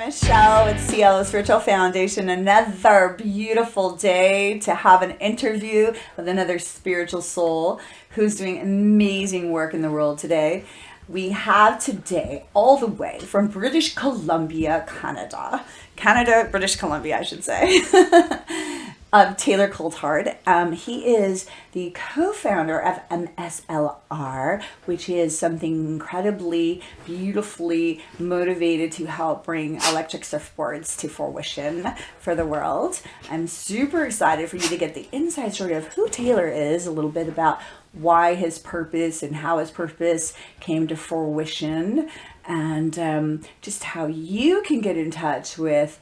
Michele with Cielo Spiritual Foundation. Another beautiful day to have an interview with another spiritual soul who's doing amazing work in the world today. We have today, all the way from British Columbia, British Columbia, I should say, Taylor Coulthard. He is the co-founder of MSLR, which is something incredibly, beautifully motivated to help bring electric surfboards to fruition for the world. I'm super excited for you to get the inside story of who Taylor is, a little bit about why his purpose and how his purpose came to fruition, and just how you can get in touch with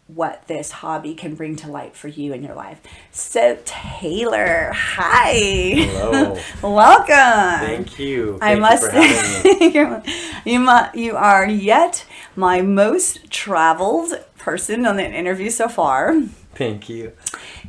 what this hobby can bring to light for you in your life. So Taylor, hi. Hello. Welcome. Thank you. I must you for having me. you are yet my most traveled person on the interview so far. Thank you.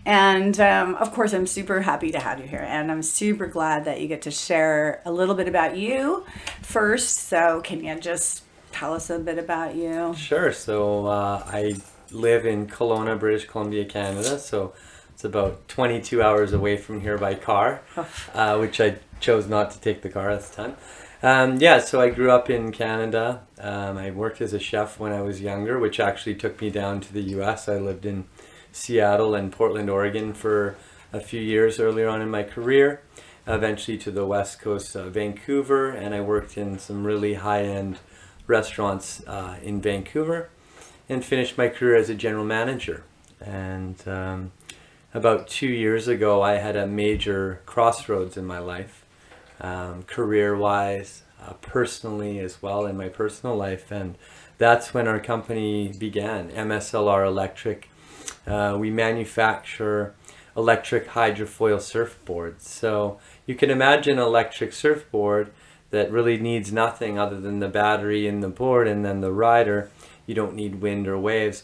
And of course, I'm super happy to have you here, and I'm super glad that you get to share a little bit about you first. So can you just tell us a bit about you? Sure. So I live in Kelowna, British Columbia, Canada. So it's about 22 hours away from here by car, which I chose not to take the car at the time. So I grew up in Canada. I worked as a chef when I was younger, which actually took me down to the US. I lived in Seattle and Portland, Oregon for a few years earlier on in my career, eventually to the west coast of Vancouver, and I worked in some really high-end restaurants in Vancouver and finished my career as a general manager. And about 2 years ago, I had a major crossroads in my life, career-wise, personally as well, in my personal life, and that's when our company began, MSLR Electric. We manufacture electric hydrofoil surfboards. So you can imagine an electric surfboard that really needs nothing other than the battery in the board and then the rider. You don't need wind or waves.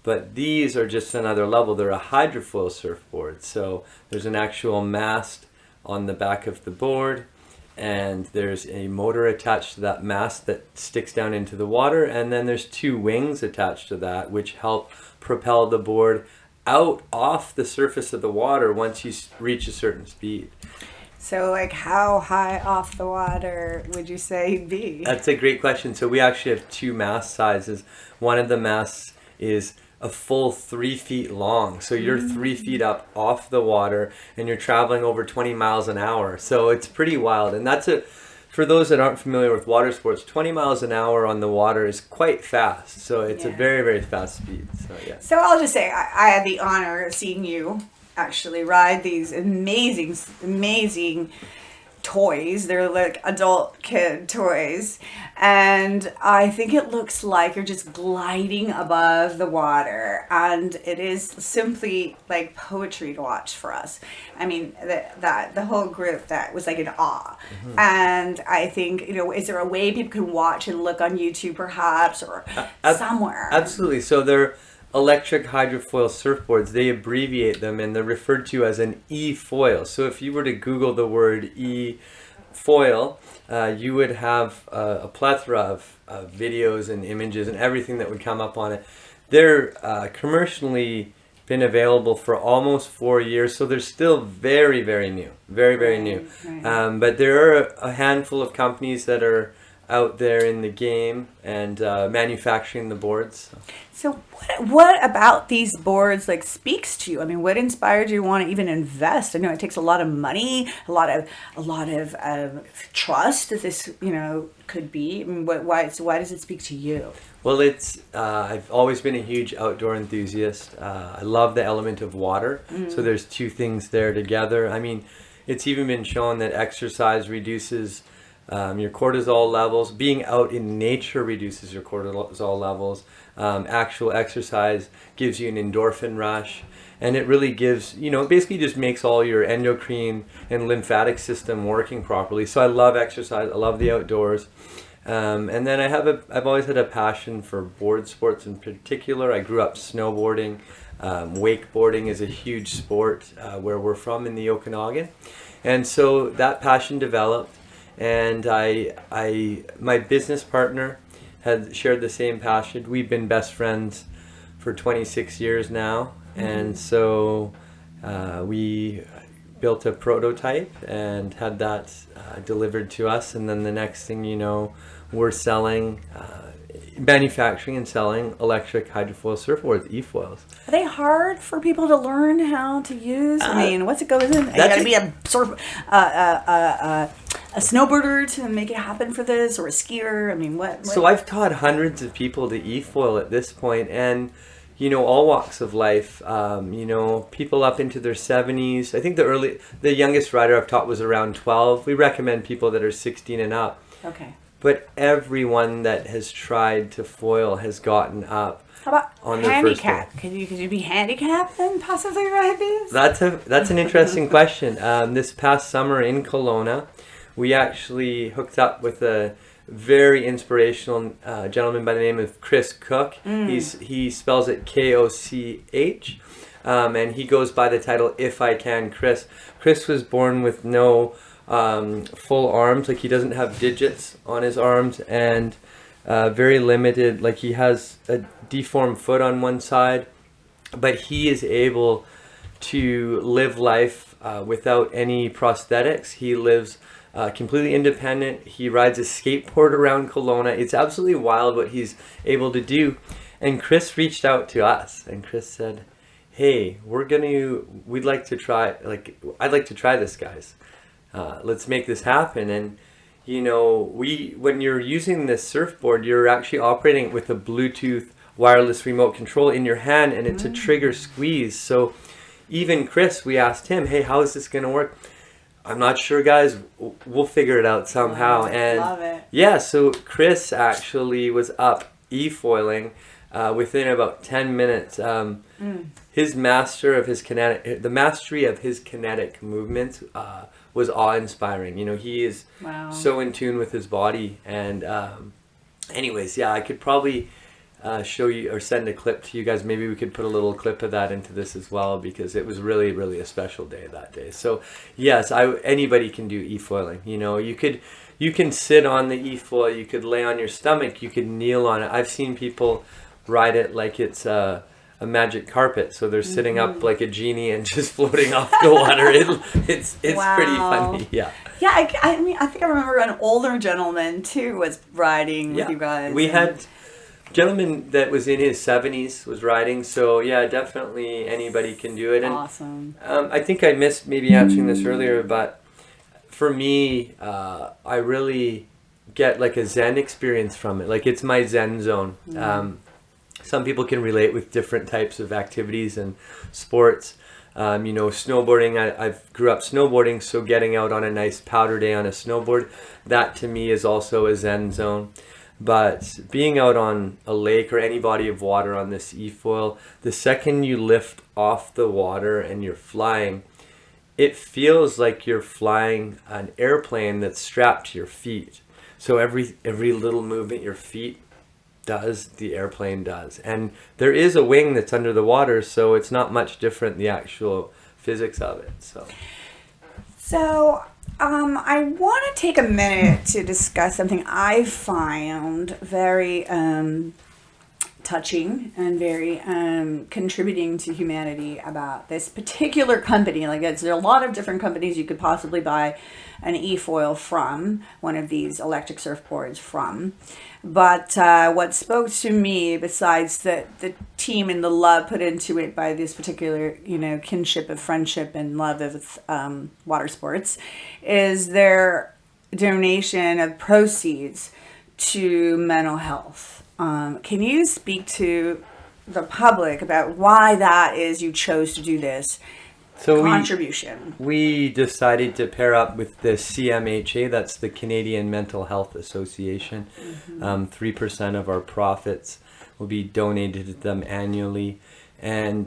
But these are just another level. They're a hydrofoil surfboard. So there's an actual mast on the back of the board, and there's a motor attached to that mast that sticks down into the water, and then there's two wings attached to that which help propel the board out off the surface of the water once you reach a certain speed. So like how high off the water would you say you'd be? That's a great question. So we actually have two mast sizes. One of the masts is a full 3 feet long. So you're 3 feet up off the water and you're traveling over 20 miles an hour. So it's pretty wild. And that's for those that aren't familiar with water sports, 20 miles an hour on the water is quite fast. So it's a very, very fast speed. So yeah. So I'll just say I had the honor of seeing you actually ride these amazing toys. They're like adult kid toys, and I think it looks like you're just gliding above the water, and it is simply like poetry to watch for us. I mean, the whole group that was like in awe. And I think, is there a way people can watch and look on YouTube perhaps, or somewhere? Absolutely. So they're electric hydrofoil surfboards. They abbreviate them and they're referred to as an e-foil. So if you were to Google the word e-foil, you would have a plethora of videos and images and everything that would come up on it. They're commercially been available for almost 4 years, so they're still very, very new, very new. Right. But there are a handful of companies that are out there in the game and manufacturing the boards. So what about these boards like speaks to you? I mean, what inspired you to want to even invest? I know it takes a lot of money, a lot of trust that this could be. I mean, why does it speak to you? Well, I've always been a huge outdoor enthusiast. I love the element of water. So there's two things there together. I mean, it's even been shown that exercise reduces your cortisol levels. Being out in nature reduces your cortisol levels. Actual exercise gives you an endorphin rush, and it really gives, it basically just makes all your endocrine and lymphatic system working properly. So I love exercise. I love the outdoors. And then I've always had a passion for board sports in particular. I grew up snowboarding. Wakeboarding is a huge sport where we're from in the Okanagan. And so that passion developed. And my business partner had shared the same passion. We've been best friends for 26 years now, and so we built a prototype and had that delivered to us, and then the next thing you know, we're selling, manufacturing and selling electric hydrofoil surfboards, e-foils. Are they hard for people to learn how to use? I mean, what's it goes in? You got to be a sort of a snowboarder to make it happen for this, or a skier. I mean, what? So I've taught hundreds of people to e-foil at this point, and all walks of life. People up into their 70s. I think the youngest rider I've taught was around 12. We recommend people that are 16 and up. Okay. But everyone that has tried to foil has gotten up. How about on their first day. handicap? Could you be handicapped and possibly ride these? That's an interesting question. This past summer in Kelowna, we actually hooked up with a very inspirational gentleman by the name of Chris Cook. He spells it Koch, and he goes by the title If I Can Chris. Chris was born with no full arms, like he doesn't have digits on his arms, and very limited, like he has a deformed foot on one side, but he is able to live life without any prosthetics. He lives completely independent. He rides a skateboard around Kelowna. It's absolutely wild what he's able to do. And Chris reached out to us, and Chris said, hey, I'd like to try this, guys. Let's make this happen. And when you're using this surfboard, you're actually operating with a Bluetooth wireless remote control in your hand, and it's a trigger squeeze. So even Chris, we asked him, hey, how is this going to work? I'm not sure, guys. We'll figure it out somehow. Love it. Yeah, so Chris actually was up e-foiling within about 10 minutes. His the mastery of his kinetic movements was awe-inspiring. He is so in tune with his body. And anyways, I could probably show you or send a clip to you guys. Maybe we could put a little clip of that into this as well, because it was really, really a special day that day. So yes, anybody can do e-foiling. You can sit on the e-foil, you could lay on your stomach, you could kneel on it. I've seen people ride it like it's a magic carpet, so they're sitting up like a genie and just floating off the water. It's pretty funny. Yeah, I mean, I think I remember an older gentleman too was riding with you guys. We had a gentleman that was in his 70s was riding, so yeah, definitely anybody can do it. And awesome. I think I missed maybe answering this earlier, but for me, I really get like a Zen experience from it. Like, it's my Zen zone. Some people can relate with different types of activities and sports. Snowboarding, I grew up snowboarding, so getting out on a nice powder day on a snowboard, that to me is also a Zen zone. But being out on a lake or any body of water on this e-foil, the second you lift off the water and you're flying, it feels like you're flying an airplane that's strapped to your feet. So every little movement your feet does, the airplane does. And there is a wing that's under the water, so it's not much different, the actual physics of it. So I want to take a minute to discuss something I found very touching and very contributing to humanity about this particular company. Like, there are a lot of different companies you could possibly buy an e-foil from, one of these electric surfboards from. But what spoke to me, besides the team and the love put into it by this particular, kinship of friendship and love of water sports, is their donation of proceeds to mental health. Can you speak to the public about why that is you chose to do this contribution? We decided to pair up with the CMHA, that's the Canadian Mental Health Association. 3% of our profits will be donated to them annually. And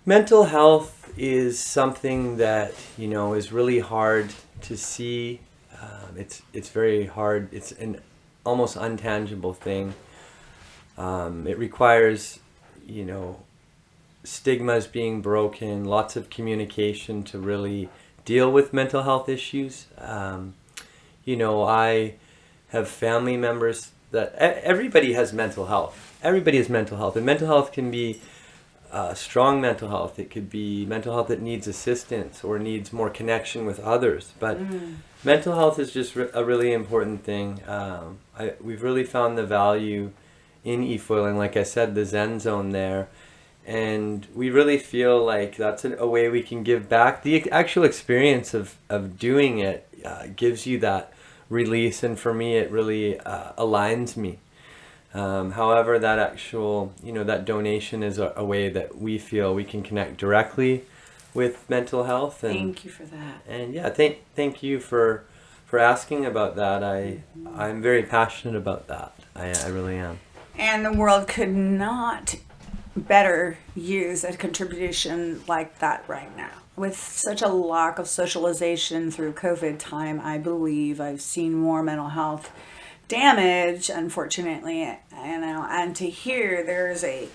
mental health is something that, is really hard to see. It's very hard. It's an almost untangible thing. It requires, stigmas being broken, lots of communication to really deal with mental health issues. I have family members that everybody has mental health. Everybody has mental health, and mental health can be strong mental health. It could be mental health that needs assistance or needs more connection with others. But mental health is just a really important thing. We've really found the value in e-foiling, like I said, the Zen zone there. And we really feel like that's a way we can give back. The actual experience of doing it gives you that release, and for me it really aligns me. However, that actual, that donation is a way that we feel we can connect directly with mental health. And, thank you for that. And yeah, thank you for asking about that. I'm very passionate about that. I really am. And the world could not better use a contribution like that right now. With such a lack of socialization through COVID time, I believe I've seen more mental health damage, unfortunately, and to hear there's a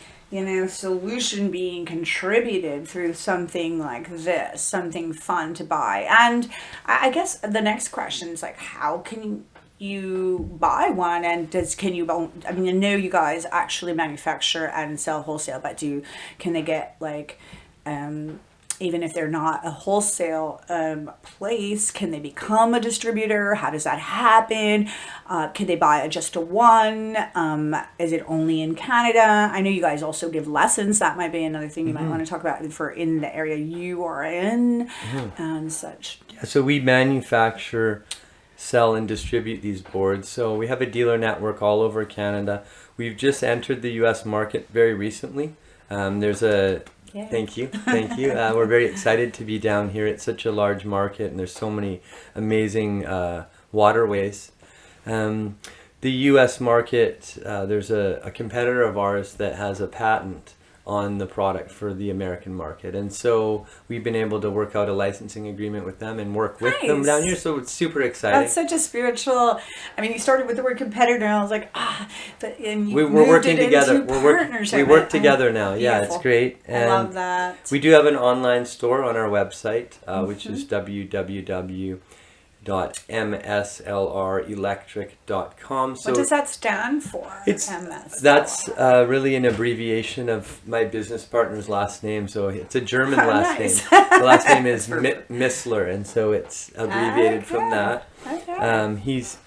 solution being contributed through something like this, something fun to buy. And I guess the next question is like, how can you buy one, and I know you guys actually manufacture and sell wholesale, but can they get like even if they're not a wholesale place, can they become a distributor? How does that happen? Can they buy just a one? Is it only in Canada? I know you guys also give lessons. That might be another thing you might want to talk about for in the area you are in and such. Yeah, so we manufacture, sell, and distribute these boards. So we have a dealer network all over Canada. We've just entered the U.S. market very recently. Thank you. We're very excited to be down here. It's such a large market, and there's so many amazing waterways. The U.S. market, there's a competitor of ours that has a patent on the product for the American market, and so we've been able to work out a licensing agreement with them and work with them down here, so it's super exciting. That's such a spiritual, you started with the word competitor, and I was like, and we're working together. We work together now. Beautiful. Yeah, it's great. And I love that. We do have an online store on our website, which is www.mslrelectric.com. So what does that stand for? That's really an abbreviation of my business partner's last name. So it's a German last name. The last name is Missler, and so it's abbreviated from that. Okay. He's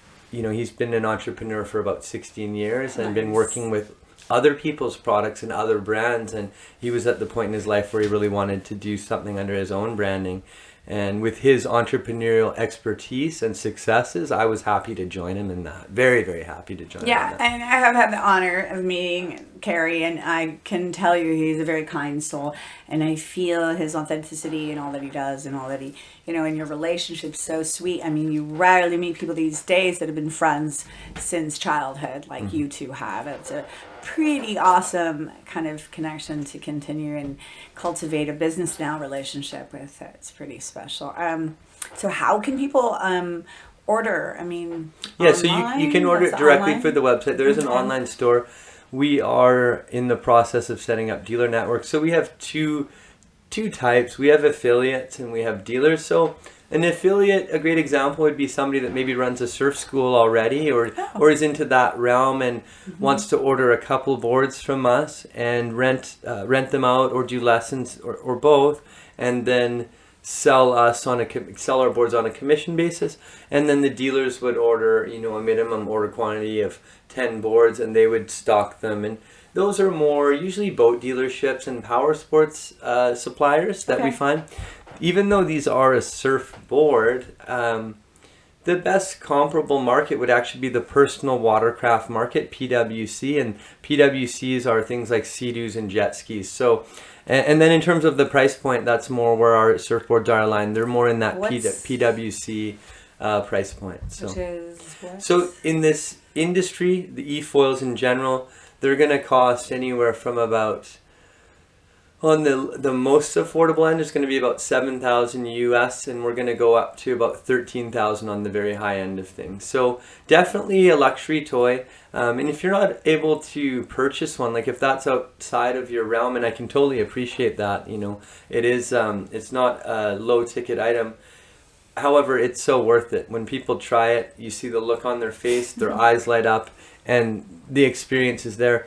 been an entrepreneur for about 16 years and been working with other people's products and other brands, and he was at the point in his life where he really wanted to do something under his own branding. And with his entrepreneurial expertise and successes, I was happy to join him in that. Very, very happy to join him in that. Yeah, and I have had the honor of meeting Carrie, and I can tell you he's a very kind soul, and I feel his authenticity in all that he does and all that he, and your relationship's so sweet. You rarely meet people these days that have been friends since childhood like you two have. It's a pretty awesome kind of connection to continue and cultivate a business now relationship with. It's pretty special. So how can people order? So you can order it directly through the website. There is an online store. We are in the process of setting up dealer networks. So we have two types. We have affiliates and we have dealers. So an affiliate, a great example would be somebody that maybe runs a surf school already or is into that realm and wants to order a couple boards from us and rent them out or do lessons or both, and then sell our boards on a commission basis. And then the dealers would order, a minimum order quantity of 10 boards, and they would stock them. And those are more usually boat dealerships and power sports suppliers that we find. Even though these are a surfboard, the best comparable market would actually be the personal watercraft market, PWC, and PWCs are things like Sea-Doos and jet skis. So, and then in terms of the price point, that's more where our surfboards are aligned. They're more in that PWC price point. So, which is what? So in this industry, the e-foils in general, they're going to cost anywhere from about, on the most affordable end is going to be about $7,000 US, and we're going to go up to about $13,000 on the very high end of things. So definitely a luxury toy. And if you're not able to purchase one, like if that's outside of your realm, and I can totally appreciate that, it is, it's not a low ticket item. however, it's so worth it. When people try it, you see the look on their face, their eyes light up, and the experience is there.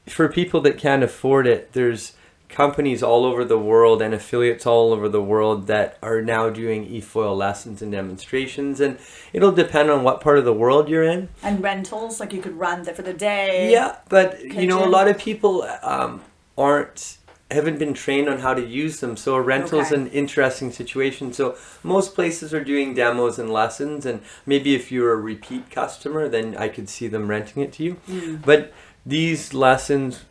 For people that can't afford it, there's companies all over the world and affiliates all over the world that are now doing e-foil lessons and demonstrations, and it'll depend on what part of the world you're in. And rentals, like you could rent it for the day. Yeah, but Could you know, you? a lot of people haven't been trained on how to use them, so a rental is Okay. an interesting situation. So most places are doing demos and lessons, and maybe if you're a repeat customer, then I could see them renting it to you. But these lessons,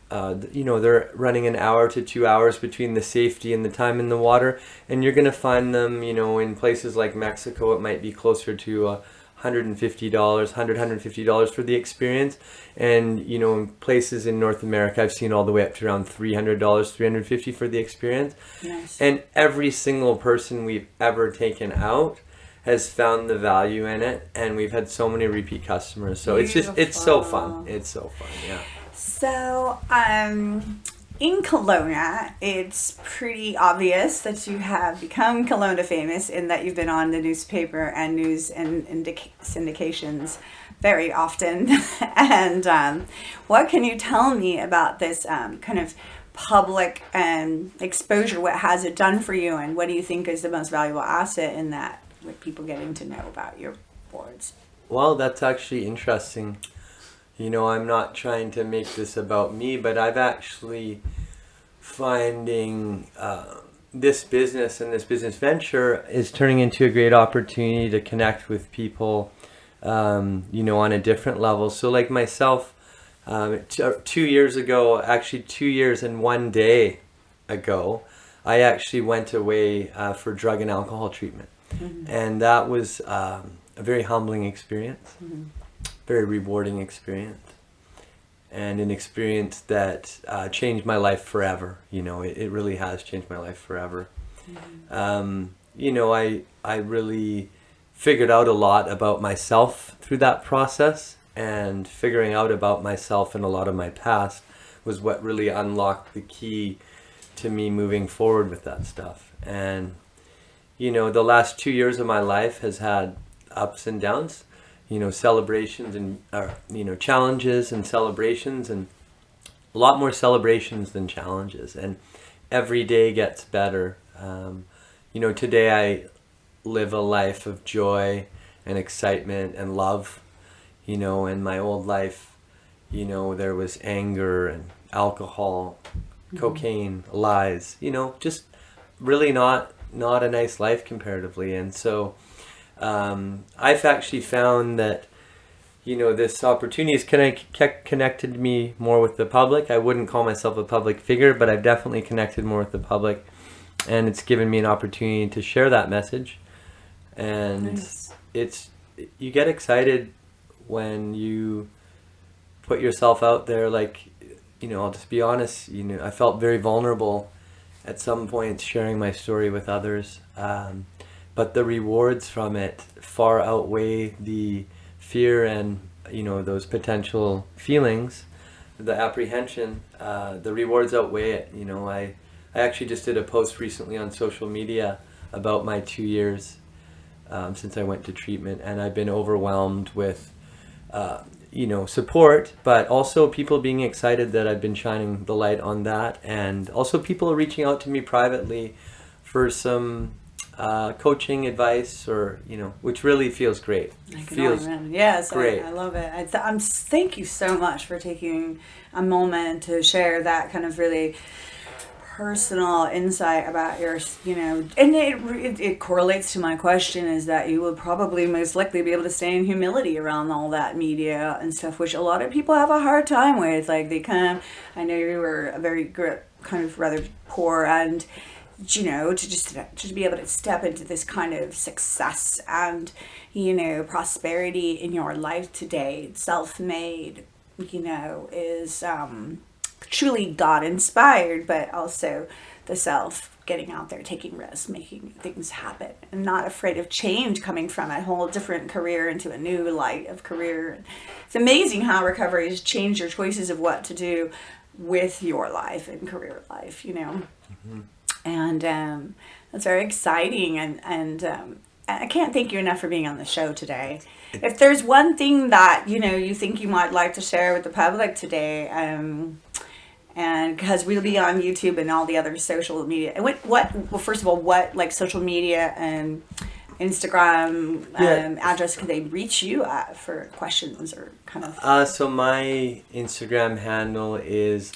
you know, they're running an hour to 2 hours between the safety and the time in the water, and you're going to find them, you know, in places like Mexico. It might be closer to $150, $150 for the experience, and you know, in places in North America, I've seen all the way up to around $300, $350 for the experience. Nice. And every single person we've ever taken out has found the value in it, and we've had so many repeat customers. So it's so fun. It's so fun, yeah. So, in Kelowna, it's pretty obvious that you have become Kelowna famous in that you've been on the newspaper and news and syndications very often. And what can you tell me about this kind of public exposure? What has it done for you, and what do you think is the most valuable asset in that, with people getting to know about your boards? Well, that's actually interesting. You know, I'm not trying to make this about me, but I've actually finding this business and this business venture is turning into a great opportunity to connect with people, you know, on a different level. So like myself, 2 years ago, actually 2 years and 1 day ago, I actually went away for drug and alcohol treatment. And that was a very humbling experience, very rewarding experience, and an experience that changed my life forever. You know, it really has changed my life forever. You know, I really figured out a lot about myself through that process, and figuring out about myself and a lot of my past was what really unlocked the key to me moving forward with that stuff. And you know, the last 2 years of my life has had ups and downs, you know, celebrations and, you know, challenges and celebrations, and a lot more celebrations than challenges. And every day gets better. You know, today I live a life of joy and excitement and love, you know, in my old life, you know, there was anger and alcohol, cocaine, lies, you know, just really not a nice life comparatively. And so I've actually found that, you know, this opportunity has connected me more with the public. I wouldn't call myself a public figure, but I've definitely connected more with the public, and it's given me an opportunity to share that message. And Nice. you get excited when you put yourself out there. Like, you know, I'll just be honest, you know, I felt very vulnerable at some point sharing my story with others, but the rewards from it far outweigh the fear and, you know, those potential feelings, the apprehension. The rewards outweigh it. You know, I actually just did a post recently on social media about my 2 years since I went to treatment, and I've been overwhelmed with you know, support, but also people being excited that I've been shining the light on that, and also people reaching out to me privately for some coaching advice, or, you know, which really feels great. Yes, great. I love it. Thank you so much for taking a moment to share that kind of really personal insight about your, you know, and it correlates to my question, is that you would probably most likely be able to stay in humility around all that media and stuff, which a lot of people have a hard time with. Like, they kind of, I know you were a very kind of rather poor, and, you know, to be able to step into this kind of success and, you know, prosperity in your life today, self-made, you know, is truly God inspired, but also the self getting out there, taking risks, making things happen, and not afraid of change, coming from a whole different career into a new light of career. It's amazing how recovery has changed your choices of what to do with your life and career life, you know. And that's very exciting, and I can't thank you enough for being on the show today. If there's one thing that you think you might like to share with the public today, and because we'll be on YouTube and all the other social media, and well, first of all, what like social media and Instagram address could they reach you at for questions or kind of? So my Instagram handle is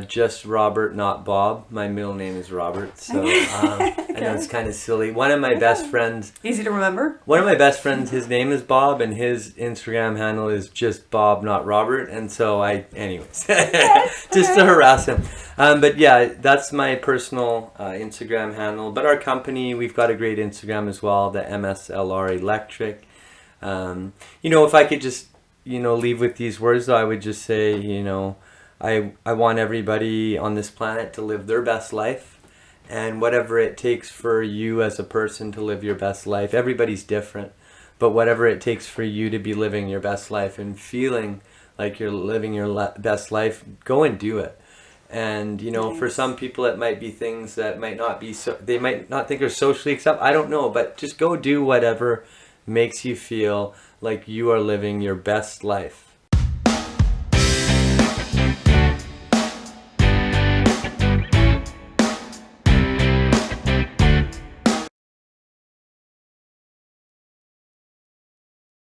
just Robert, not Bob. My middle name is Robert, so I know it's kind of silly. One of my best friends, Easy to remember. One of my best friends, his name is Bob, and his Instagram handle is just Bob, not Robert. And so anyways, just to harass him. But yeah, that's my personal Instagram handle. But our company, we've got a great Instagram as well, the MSLR Electric. If I could just, leave with these words, though, I would just say, I want everybody on this planet to live their best life, and whatever it takes for you as a person to live your best life, everybody's different, but whatever it takes for you to be living your best life and feeling like you're living your best life, go and do it. And for some people it might be things that might not be they might not think are socially acceptable. I don't know, but just go do whatever makes you feel like you are living your best life.